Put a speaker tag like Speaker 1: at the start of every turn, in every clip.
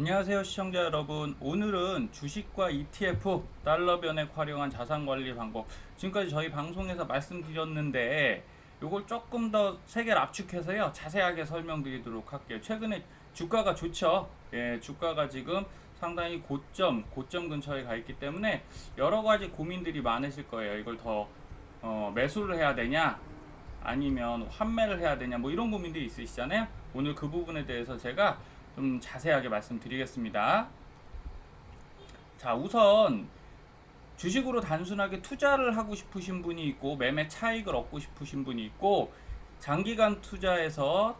Speaker 1: 안녕하세요 시청자 여러분. 오늘은 주식과 ETF, 달러 변액 활용한 자산관리 방법, 지금까지 저희 방송에서 말씀드렸는데 요걸 조금 더 세계를 압축해서요 자세하게 설명드리도록 할게요. 최근에 주가가 좋죠. 주가가 지금 상당히 고점 근처에 가 있기 때문에 여러 가지 고민들이 많으실 거예요. 이걸 더 매수를 해야 되냐 아니면 환매를 해야 되냐, 뭐 이런 고민들이 있으시잖아요. 오늘 그 부분에 대해서 제가 좀 자세하게 말씀드리겠습니다. 자, 우선 주식으로 단순하게 투자를 하고 싶으신 분이 있고 매매 차익을 얻고 싶으신 분이 있고 장기간 투자해서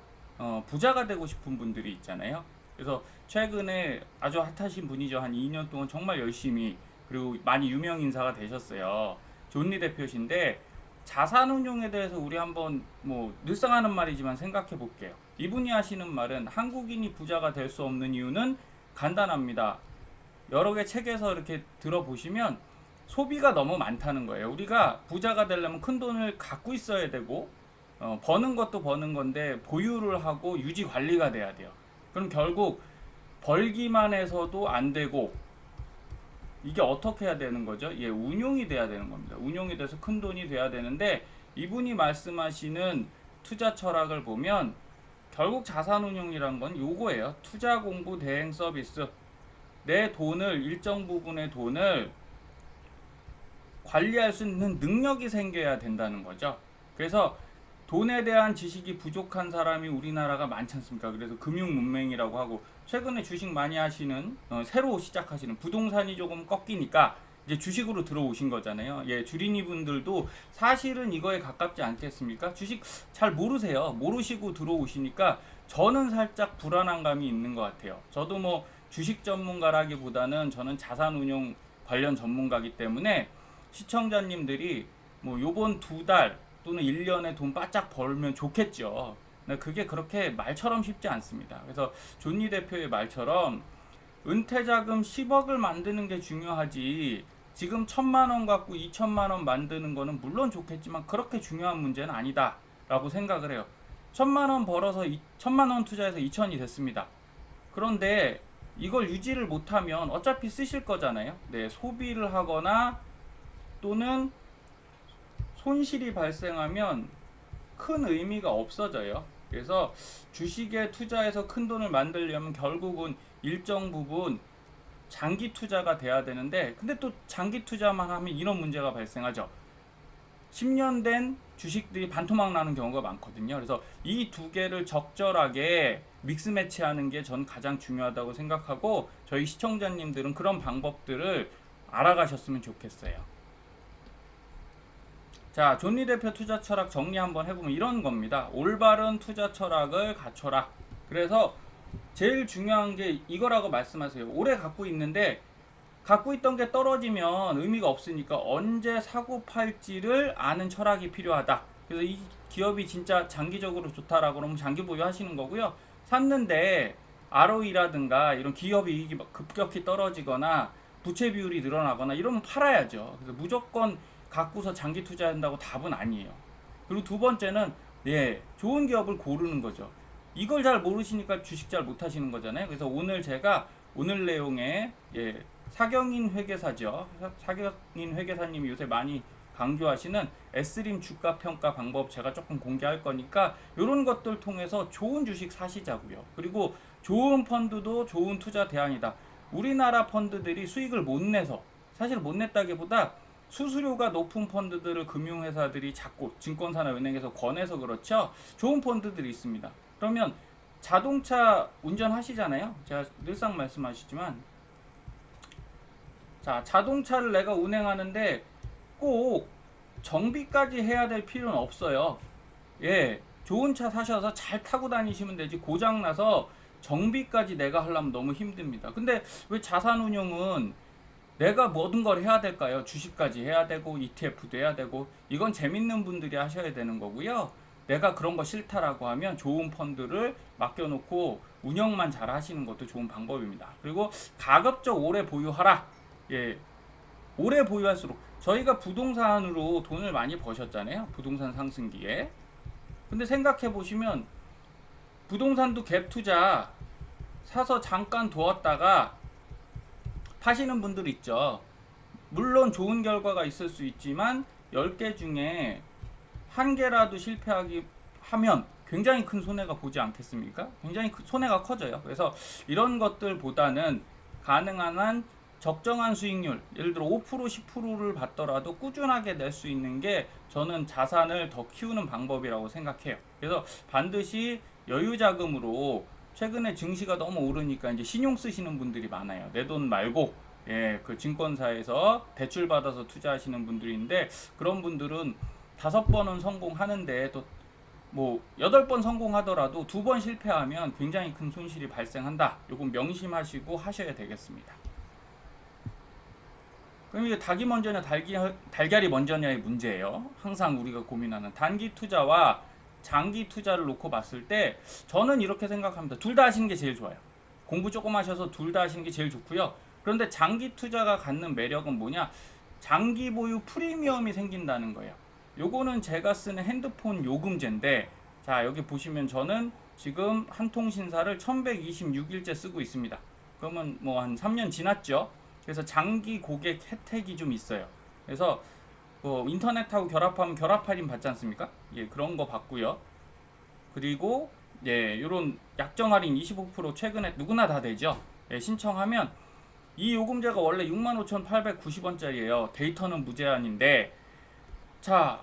Speaker 1: 부자가 되고 싶은 분들이 있잖아요. 그래서 최근에 아주 핫하신 분이죠. 한 2년 동안 정말 열심히, 그리고 많이 유명 인사가 되셨어요. 존리 대표신데, 자산운용에 대해서 우리 한번 뭐 늘상 하는 말이지만 생각해 볼게요. 이분이 하시는 말은 한국인이 부자가 될 수 없는 이유는 간단합니다. 여러 개 책에서 이렇게 들어보시면 소비가 너무 많다는 거예요. 우리가 부자가 되려면 큰 돈을 갖고 있어야 되고, 버는 것도 버는 건데 보유를 하고 유지 관리가 돼야 돼요. 그럼 결국 벌기만 해서도 안 되고, 이게 어떻게 해야 되는 거죠? 운용이 돼야 되는 겁니다. 운용이 돼서 큰 돈이 돼야 되는데, 이분이 말씀하시는 투자 철학을 보면 결국 자산운용이란 건 요거예요. 투자 공부 대행 서비스. 내 돈을, 일정 부분의 돈을 관리할 수 있는 능력이 생겨야 된다는 거죠. 그래서 돈에 대한 지식이 부족한 사람이 우리나라가 많지 않습니까? 그래서 금융문맹이라고 하고, 최근에 주식 많이 하시는, 새로 시작하시는, 부동산이 조금 꺾이니까 이제 주식으로 들어오신 거잖아요. 주린이 분들도 사실은 이거에 가깝지 않겠습니까? 주식 잘 모르세요. 모르시고 들어오시니까 저는 살짝 불안한 감이 있는 것 같아요. 저도 뭐 주식 전문가라기보다는 저는 자산운용 관련 전문가이기 때문에 시청자님들이 뭐 요번 2달 또는 1년에 돈 바짝 벌면 좋겠죠. 근데 그게 그렇게 말처럼 쉽지 않습니다. 그래서 존니 대표의 말처럼 은퇴자금 10억을 만드는 게 중요하지, 지금 1,000만 원 갖고 2,000만 원 만드는 거는 물론 좋겠지만 그렇게 중요한 문제는 아니다 라고 생각을 해요. 1,000만 원 벌어서 1,000만 원 투자해서 2,000이 됐습니다. 그런데 이걸 유지를 못하면 어차피 쓰실 거잖아요. 네, 소비를 하거나 또는 손실이 발생하면 큰 의미가 없어져요. 그래서 주식에 투자해서 큰 돈을 만들려면 결국은 일정 부분 장기 투자가 돼야 되는데, 근데 또 장기 투자만 하면 이런 문제가 발생하죠. 10년 된 주식들이 반토막 나는 경우가 많거든요. 그래서 이 두 개를 적절하게 믹스 매치하는 게 전 가장 중요하다고 생각하고, 저희 시청자님들은 그런 방법들을 알아가셨으면 좋겠어요. 자, 존리 대표 투자 철학 정리 한번 해보면 이런 겁니다. 올바른 투자 철학을 갖춰라. 그래서 제일 중요한 게 이거라고 말씀하세요. 오래 갖고 있는데 갖고 있던 게 떨어지면 의미가 없으니까 언제 사고 팔지를 아는 철학이 필요하다. 그래서 이 기업이 진짜 장기적으로 좋다라고 그러면 장기 보유하시는 거고요. 샀는데 ROE라든가 이런 기업 이익이 급격히 떨어지거나 부채 비율이 늘어나거나 이러면 팔아야죠. 그래서 무조건 갖고서 장기 투자한다고 답은 아니에요. 그리고 두 번째는 좋은 기업을 고르는 거죠. 이걸 잘 모르시니까 주식 잘 못하시는 거잖아요. 그래서 오늘 제가 오늘 내용에 사경인 회계사죠. 사경인 회계사님이 요새 많이 강조하시는 S림 주가 평가 방법 제가 조금 공개할 거니까 이런 것들 통해서 좋은 주식 사시자고요. 그리고 좋은 펀드도 좋은 투자 대안이다. 우리나라 펀드들이 수익을 못 내서, 사실 못 냈다기보다 수수료가 높은 펀드들을 금융회사들이 자꾸 증권사나 은행에서 권해서 그렇죠. 좋은 펀드들이 있습니다. 그러면 자동차 운전하시잖아요. 제가 늘상 말씀하시지만, 자, 자동차를 내가 운행하는데 꼭 정비까지 해야 될 필요는 없어요. 좋은 차 사셔서 잘 타고 다니시면 되지, 고장나서 정비까지 내가 하려면 너무 힘듭니다. 근데 왜 자산운용은 내가 모든 걸 해야 될까요? 주식까지 해야 되고 ETF도 해야 되고, 이건 재밌는 분들이 하셔야 되는 거고요. 내가 그런 거 싫다라고 하면 좋은 펀드를 맡겨놓고 운영만 잘 하시는 것도 좋은 방법입니다. 그리고 가급적 오래 보유하라. 오래 보유할수록, 저희가 부동산으로 돈을 많이 버셨잖아요. 부동산 상승기에. 근데 생각해 보시면 부동산도 갭 투자 사서 잠깐 두었다가 파시는 분들 있죠. 물론 좋은 결과가 있을 수 있지만 10개 중에 한 개라도 실패하기 하면 굉장히 큰 손해가 보지 않겠습니까? 굉장히 손해가 커져요. 그래서 이런 것들보다는 가능한 한 적정한 수익률, 예를 들어 5% 10%를 받더라도 꾸준하게 낼 수 있는 게 저는 자산을 더 키우는 방법이라고 생각해요. 그래서 반드시 여유 자금으로, 최근에 증시가 너무 오르니까 이제 신용 쓰시는 분들이 많아요. 내 돈 말고 그 증권사에서 대출 받아서 투자하시는 분들인데, 그런 분들은 5번은 성공하는데 또 뭐 8번 성공하더라도 2번 실패하면 굉장히 큰 손실이 발생한다. 요건 명심하시고 하셔야 되겠습니다. 그럼 이게 닭이 먼저냐 달걀이 먼저냐의 문제예요. 항상 우리가 고민하는 단기 투자와 장기 투자를 놓고 봤을 때 저는 이렇게 생각합니다. 둘 다 하시는 게 제일 좋아요. 공부 조금 하셔서 둘 다 하시는 게 제일 좋고요. 그런데 장기 투자가 갖는 매력은 뭐냐? 장기 보유 프리미엄이 생긴다는 거예요. 요거는 제가 쓰는 핸드폰 요금제인데, 자 여기 보시면 저는 지금 한통신사를 1126일째 쓰고 있습니다. 그러면 뭐 한 3년 지났죠. 그래서 장기 고객 혜택이 좀 있어요. 그래서 인터넷하고 결합하면 결합 할인 받지 않습니까? 예, 그런 거 받고요. 그리고 예, 요런 약정 할인 25% 최근에 누구나 다 되죠. 예, 신청하면 이 요금제가 원래 65,890원짜리예요. 데이터는 무제한인데, 자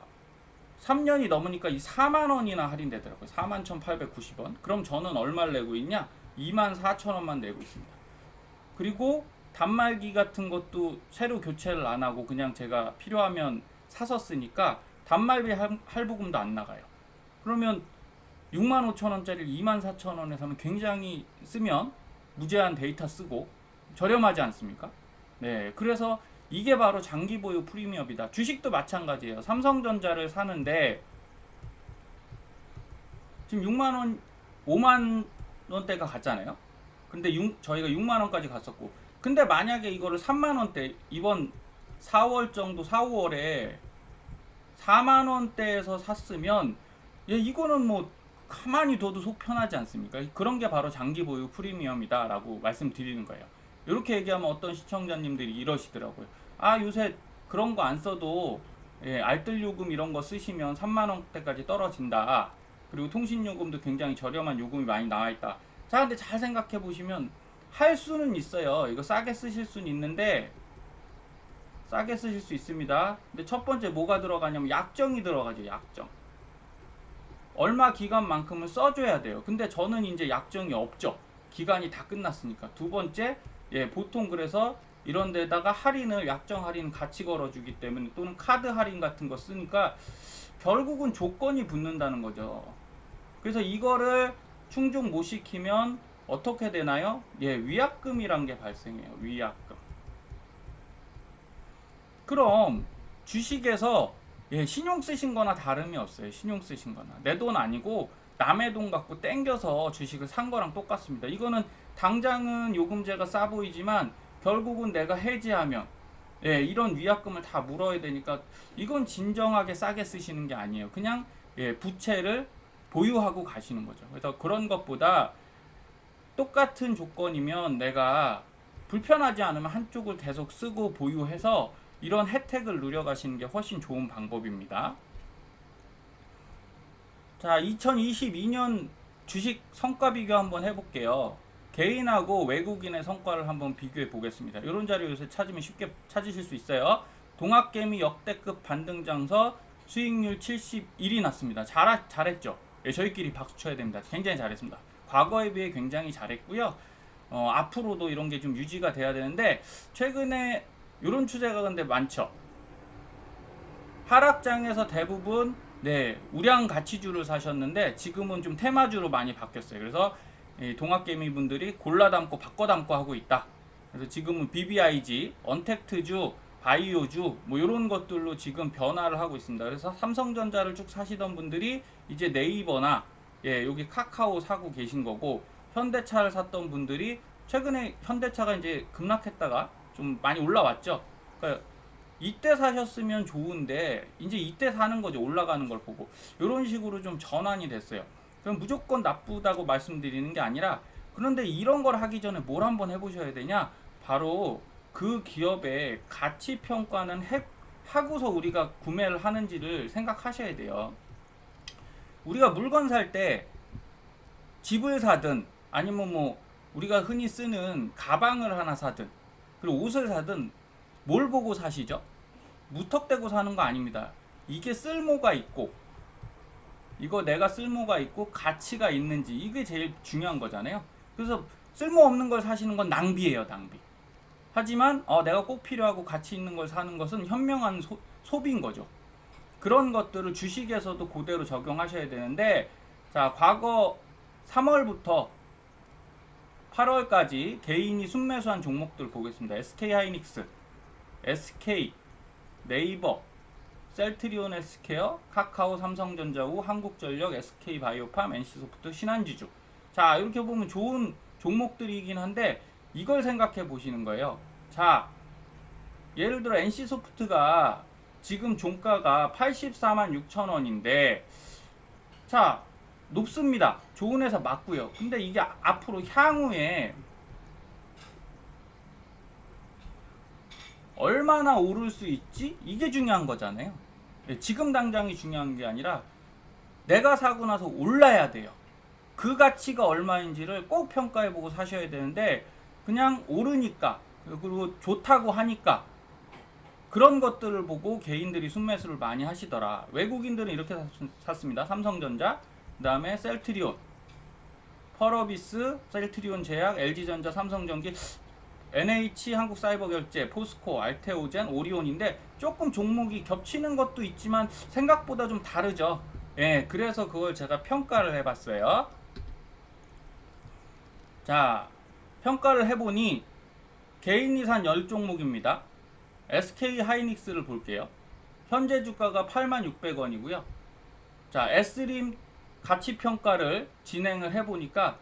Speaker 1: 3년이 넘으니까 이 4만원이나 할인되더라고요. 41,890원. 그럼 저는 얼마를 내고 있냐? 24,000원만 내고 있습니다. 그리고 단말기 같은 것도 새로 교체를 안 하고 그냥 제가 필요하면 사서 쓰니까 단말비 할부금도 안 나가요. 그러면 65,000원짜리를 24,000원에 사면 굉장히, 쓰면 무제한 데이터 쓰고 저렴하지 않습니까? 네, 그래서 이게 바로 장기 보유 프리미엄이다. 주식도 마찬가지예요. 삼성전자를 사는데 지금 6만 원, 5만 원대가 갔잖아요. 근데 저희가 6만 원까지 갔었고, 근데 만약에 이거를 3만 원대, 이번 4월 정도, 4, 5월에 4만 원대에서 샀으면, 예, 이거는 뭐 가만히 둬도 속 편하지 않습니까? 그런 게 바로 장기 보유 프리미엄이다라고 말씀드리는 거예요. 이렇게 얘기하면 어떤 시청자님들이 이러시더라고요. 아, 요새 그런 거 안 써도 예, 알뜰 요금 이런 거 쓰시면 3만 원대까지 떨어진다. 그리고 통신 요금도 굉장히 저렴한 요금이 많이 나와 있다. 자, 근데 잘 생각해 보시면 할 수는 있어요. 이거 싸게 쓰실 수는 있는데, 싸게 쓰실 수 있습니다. 근데 첫 번째 뭐가 들어가냐면 약정이 들어가죠. 약정. 얼마 기간만큼은 써줘야 돼요. 근데 저는 이제 약정이 없죠. 기간이 다 끝났으니까. 두 번째, 예, 보통 그래서 이런 데다가 할인을, 약정 할인 같이 걸어주기 때문에, 또는 카드 할인 같은 거 쓰니까 결국은 조건이 붙는다는 거죠. 그래서 이거를 충족 못 시키면 어떻게 되나요? 예, 위약금이란 게 발생해요. 위약금. 그럼 주식에서 예, 신용 쓰신 거나 다름이 없어요. 신용 쓰신 거나. 내 돈 아니고 남의 돈 갖고 땡겨서 주식을 산 거랑 똑같습니다. 이거는 당장은 요금제가 싸 보이지만 결국은 내가 해지하면 예, 이런 위약금을 다 물어야 되니까 이건 진정하게 싸게 쓰시는 게 아니에요. 그냥 예, 부채를 보유하고 가시는 거죠. 그래서 그런 것보다 똑같은 조건이면 내가 불편하지 않으면 한쪽을 계속 쓰고 보유해서 이런 혜택을 누려가시는 게 훨씬 좋은 방법입니다. 자, 2022년 주식 성과 비교 한번 해볼게요. 개인하고 외국인의 성과를 한번 비교해 보겠습니다. 이런 자료 요새 찾으면 쉽게 찾으실 수 있어요. 동학개미 역대급 반등장서 수익률 71이 났습니다. 잘했죠? 예, 저희끼리 박수 쳐야 됩니다. 굉장히 잘했습니다. 과거에 비해 굉장히 잘했고요. 앞으로도 이런 게 좀 유지가 돼야 되는데, 최근에 이런 추세가 근데 많죠. 하락장에서 대부분 네, 우량 가치주를 사셨는데 지금은 좀 테마주로 많이 바뀌었어요. 그래서 동학개미 분들이 골라 담고 바꿔 담고 하고 있다. 그래서 지금은 BBIG, 언택트주, 바이오주 뭐 이런 것들로 지금 변화를 하고 있습니다. 그래서 삼성전자를 쭉 사시던 분들이 이제 네이버나 예, 여기 카카오 사고 계신 거고, 현대차를 샀던 분들이 최근에 현대차가 이제 급락했다가 좀 많이 올라왔죠. 그러니까 이때 사셨으면 좋은데 이제 이때 사는 거죠. 올라가는 걸 보고. 이런 식으로 좀 전환이 됐어요. 그럼 무조건 나쁘다고 말씀드리는 게 아니라 그런데 이런 걸 하기 전에 뭘 한번 해보셔야 되냐? 바로 그 기업의 가치 평가는 하고서 우리가 구매를 하는지를 생각하셔야 돼요. 우리가 물건 살 때 집을 사든 아니면 뭐 우리가 흔히 쓰는 가방을 하나 사든 그리고 옷을 사든 뭘 보고 사시죠? 무턱대고 사는 거 아닙니다. 이게 쓸모가 있고 이거 내가 쓸모가 있고 가치가 있는지 이게 제일 중요한 거잖아요. 그래서 쓸모없는 걸 사시는 건 낭비예요, 낭비. 하지만 내가 꼭 필요하고 가치 있는 걸 사는 것은 현명한 소비인 거죠. 그런 것들을 주식에서도 그대로 적용하셔야 되는데, 자, 과거 3월부터 8월까지 개인이 순매수한 종목들 보겠습니다. SK 하이닉스, SK, 네이버, 셀트리온 헬스케어, 카카오, 삼성전자우, 한국전력, SK바이오팜, NC소프트, 신한지주. 자, 이렇게 보면 좋은 종목들이긴 한데 이걸 생각해 보시는 거예요. 자, 예를 들어 NC소프트가 지금 종가가 84만 6천 원인데 자, 높습니다. 좋은 회사 맞고요. 근데 이게 앞으로 향후에 얼마나 오를 수 있지? 이게 중요한 거잖아요. 지금 당장이 중요한 게 아니라 내가 사고 나서 올라야 돼요. 그 가치가 얼마인지를 꼭 평가해보고 사셔야 되는데 그냥 오르니까 그리고 좋다고 하니까 그런 것들을 보고 개인들이 순매수를 많이 하시더라. 외국인들은 이렇게 샀습니다. 삼성전자, 그 다음에 셀트리온, 펄어비스, 셀트리온 제약, LG전자, 삼성전기, NH, 한국사이버결제, 포스코, 알테오젠, 오리온인데 조금 종목이 겹치는 것도 있지만 생각보다 좀 다르죠. 예, 그래서 그걸 제가 평가를 해봤어요. 자, 평가를 해보니 개인이 산 10종목입니다. SK 하이닉스를 볼게요. 현재 주가가 86,600원이고요. 자, S림 가치 평가를 진행을 해보니까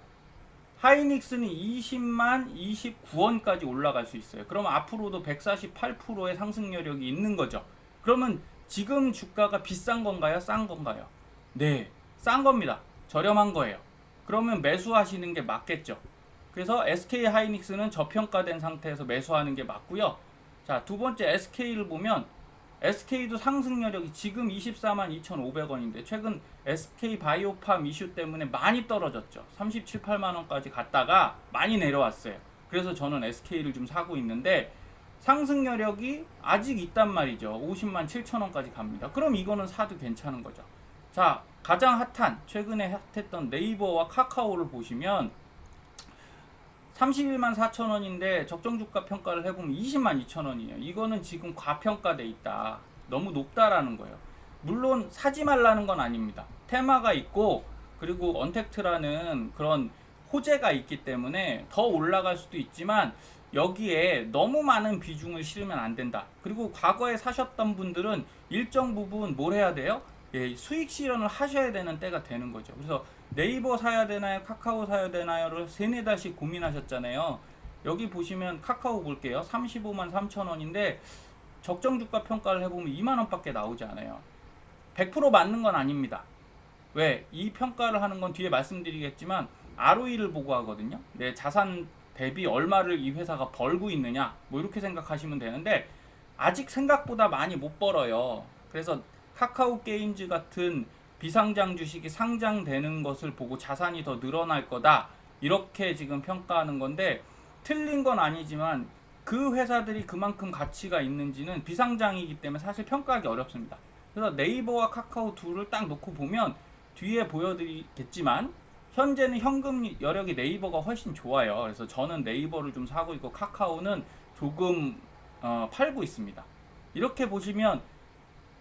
Speaker 1: 하이닉스는 20만 29원까지 올라갈 수 있어요. 그럼 앞으로도 148%의 상승 여력이 있는 거죠. 그러면 지금 주가가 비싼 건가요? 싼 건가요? 네, 싼 겁니다. 저렴한 거예요. 그러면 매수하시는 게 맞겠죠. 그래서 SK 하이닉스는 저평가된 상태에서 매수하는 게 맞고요. 자, 두 번째 SK를 보면 SK도 상승 여력이 지금 24만 2,500원인데 최근 SK 바이오팜 이슈 때문에 많이 떨어졌죠. 37, 8만 원까지 갔다가 많이 내려왔어요. 그래서 저는 SK를 좀 사고 있는데 상승 여력이 아직 있단 말이죠. 50만 7천 원까지 갑니다. 그럼 이거는 사도 괜찮은 거죠. 자, 가장 핫한 최근에 핫했던 네이버와 카카오를 보시면 31만 4천 원인데 적정주가 평가를 해보면 20만 2천 원이에요. 이거는 지금 과평가돼 있다. 너무 높다라는 거예요. 물론 사지 말라는 건 아닙니다. 테마가 있고 그리고 언택트라는 그런 호재가 있기 때문에 더 올라갈 수도 있지만 여기에 너무 많은 비중을 실으면 안 된다. 그리고 과거에 사셨던 분들은 일정 부분 뭘 해야 돼요? 예, 수익 실현을 하셔야 되는 때가 되는 거죠. 그래서 네이버 사야 되나요? 카카오 사야 되나요?를 세네 달씩 고민하셨잖아요. 여기 보시면 카카오 볼게요. 35만 3천 원인데 적정주가 평가를 해보면 2만 원밖에 나오지 않아요. 100% 맞는 건 아닙니다. 왜? 이 평가를 하는 건 뒤에 말씀드리겠지만 ROE를 보고 하거든요. 내 자산 대비 얼마를 이 회사가 벌고 있느냐 뭐 이렇게 생각하시면 되는데 아직 생각보다 많이 못 벌어요. 그래서 카카오 게임즈 같은 비상장 주식이 상장되는 것을 보고 자산이 더 늘어날 거다 이렇게 지금 평가하는 건데 틀린 건 아니지만 그 회사들이 그만큼 가치가 있는지는 비상장이기 때문에 사실 평가하기 어렵습니다. 그래서 네이버와 카카오 둘을 딱 놓고 보면 뒤에 보여드리겠지만 현재는 현금 여력이 네이버가 훨씬 좋아요. 그래서 저는 네이버를 좀 사고 있고 카카오는 조금 팔고 있습니다. 이렇게 보시면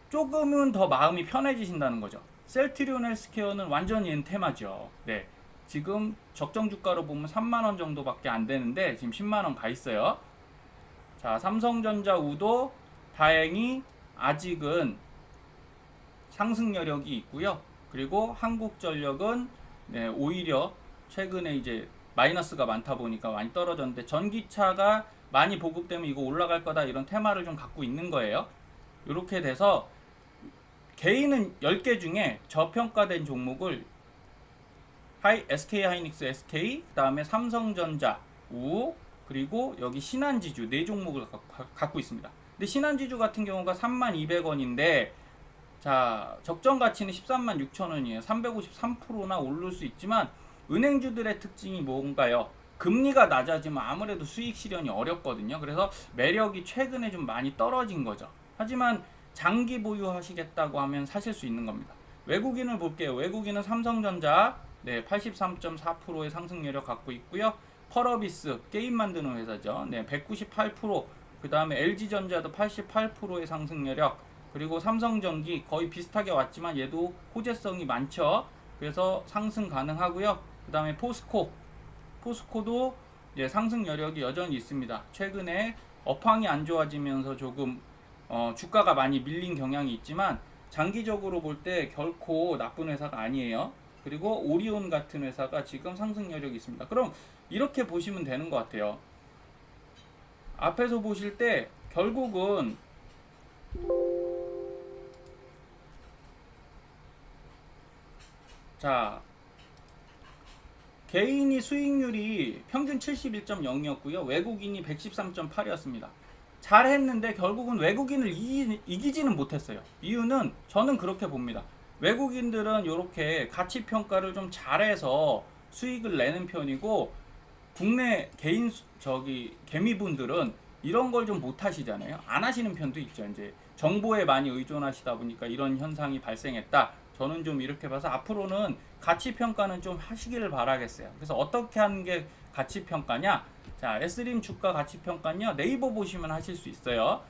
Speaker 1: 조금은 더 마음이 편해지신다는 거죠. 셀트리온 헬스케어는 완전히 엔테마죠. 네, 지금 적정 주가로 보면 3만원 정도밖에 안 되는데 지금 10만원 가 있어요. 자, 삼성전자 우도 다행히 아직은 상승 여력이 있고요. 그리고 한국전력은 네, 오히려 최근에 이제 마이너스가 많다 보니까 많이 떨어졌는데 전기차가 많이 보급되면 이거 올라갈 거다 이런 테마를 좀 갖고 있는 거예요. 이렇게 돼서 개인은 10개 중에 저평가된 종목을 SK 하이닉스 SK, 그다음에 삼성전자, 우, 그리고 여기 신한지주 네 종목을 갖고 있습니다. 근데 신한지주 같은 경우가 32,200원인데 자, 적정 가치는 136,000원이에요. 353%나 오를 수 있지만 은행주들의 특징이 뭔가요? 금리가 낮아지면 아무래도 수익 실현이 어렵거든요. 그래서 매력이 최근에 좀 많이 떨어진 거죠. 하지만 장기 보유하시겠다고 하면 사실 수 있는 겁니다. 외국인을 볼게요. 외국인은 삼성전자 83.4%의 상승률을 갖고 있고요. 펄어비스 게임 만드는 회사죠. 198%. 그 다음에 LG전자도 88%의 상승률력. 그리고 삼성전기 거의 비슷하게 왔지만 얘도 호재성이 많죠. 그래서 상승 가능하고요. 그 다음에 포스코도 상승 여력이 여전히 있습니다. 최근에 업황이 안 좋아지면서 조금 주가가 많이 밀린 경향이 있지만 장기적으로 볼 때 결코 나쁜 회사가 아니에요. 그리고 오리온 같은 회사가 지금 상승 여력이 있습니다. 그럼 이렇게 보시면 되는 것 같아요. 앞에서 보실 때 결국은 자, 개인이 수익률이 평균 71.0이었고요. 외국인이 113.8이었습니다. 잘했는데 결국은 외국인을 이기지는 못했어요. 이유는 저는 그렇게 봅니다. 외국인들은 이렇게 가치평가를 좀 잘해서 수익을 내는 편이고 국내 개인 개미분들은 이런 걸 좀 못하시잖아요. 안 하시는 편도 있죠. 이제 정보에 많이 의존하시다 보니까 이런 현상이 발생했다. 저는 좀 이렇게 봐서 앞으로는 가치평가는 좀 하시기를 바라겠어요. 그래서 어떻게 하는 게 가치평가냐? 자, S림 주가 가치평가는요. 네이버 보시면 하실 수 있어요.